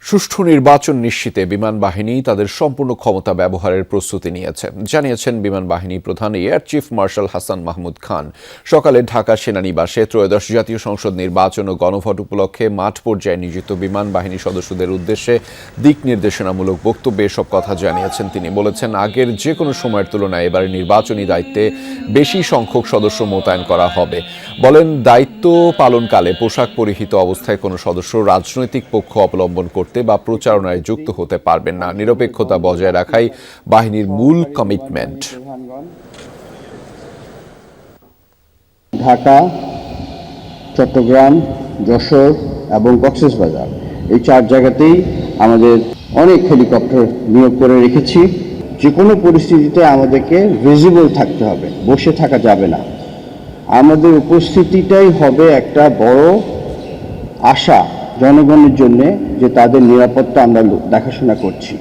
সুষ্ঠু নির্বাচন নিশ্চিতে বিমান বাহিনী তাদের সম্পূর্ণ ক্ষমতা ব্যবহারের প্রস্তুতি নিয়েছে জানিয়েছেন বিমান বাহিনী প্রধান air chief marshal Hasan Mahmud Khan. সকালে ঢাকা সেনানিবাসে ত্রয়োদশ জাতীয় সংসদ নির্বাচন ও গণভোট উপলক্ষে মাঠ পর্যায়ে নিযুক্ত বিমান বাহিনী সদস্যদের উদ্দেশ্যে দিক নির্দেশনামূলক বক্তব্যে এসব কথা জানিয়েছেন তিনি। বলেছেন, আগের যে কোনো সময়ের তুলনায় এবার নির্বাচনী দায়িত্বে বেশি সংখ্যক সদস্য মোতায়েন করা হবে। বলেন, দায়িত্ব পালনকালে পোশাক পরিহিত অবস্থায় কোনো সদস্য রাজনৈতিক পক্ষ অবলম্বন করতে বা প্রচারণায় যুক্ত হতে পারবেন না। নিরপেক্ষতা বজায় রাখাই বাহিনীর মূল কমিটমেন্ট। ঢাকা, চট্টগ্রাম, যশোর এবং কক্সবাজার এই 4 জায়গাতেই আমাদের অনেক হেলিকপ্টার নিয়োগ করে রেখেছি। যে কোনো পরিস্থিতিতে আমাদেরকে ভিজিবল থাকতে হবে, বসে থাকা যাবে না। আমাদের উপস্থিতিটাই হবে একটা বড় আশা জনগণের জন্য, যে তাদের নিরাপত্তা আমরা দেখাশোনা করছি।